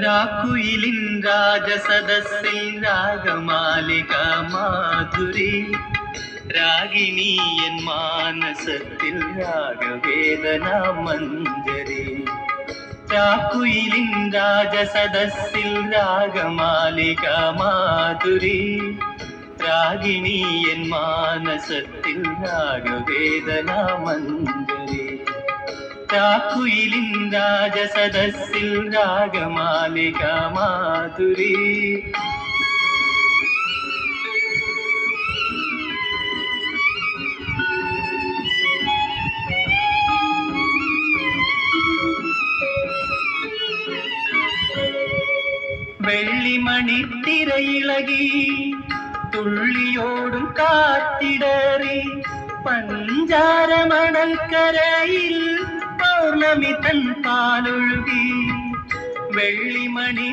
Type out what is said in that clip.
രാക്കുയിലിൻ രാജസദസ്സിൽ ragamalika Madhuri Ragini N മാനസത്തിൽ രാഗവേദന മഞ്ജരി രാക്കുയിലിൻ രാജസദസ്സിൽ ragamalika Madhuri Ragini N മാനസത്തിൽ രാഗവേദന മഞ്ജരി രാക്കുയിലിൻ രാജസദസ്സിൽ രാഗമാലിക മാധുരി വെള്ളിമണിത്തിരയിളകി തുള്ളിയോടും കാത്തിടറി പഞ്ചാരമണൽക്കരയിൽ പൗർണമി തൻ പാലൊഴുകി വെള്ളിമണി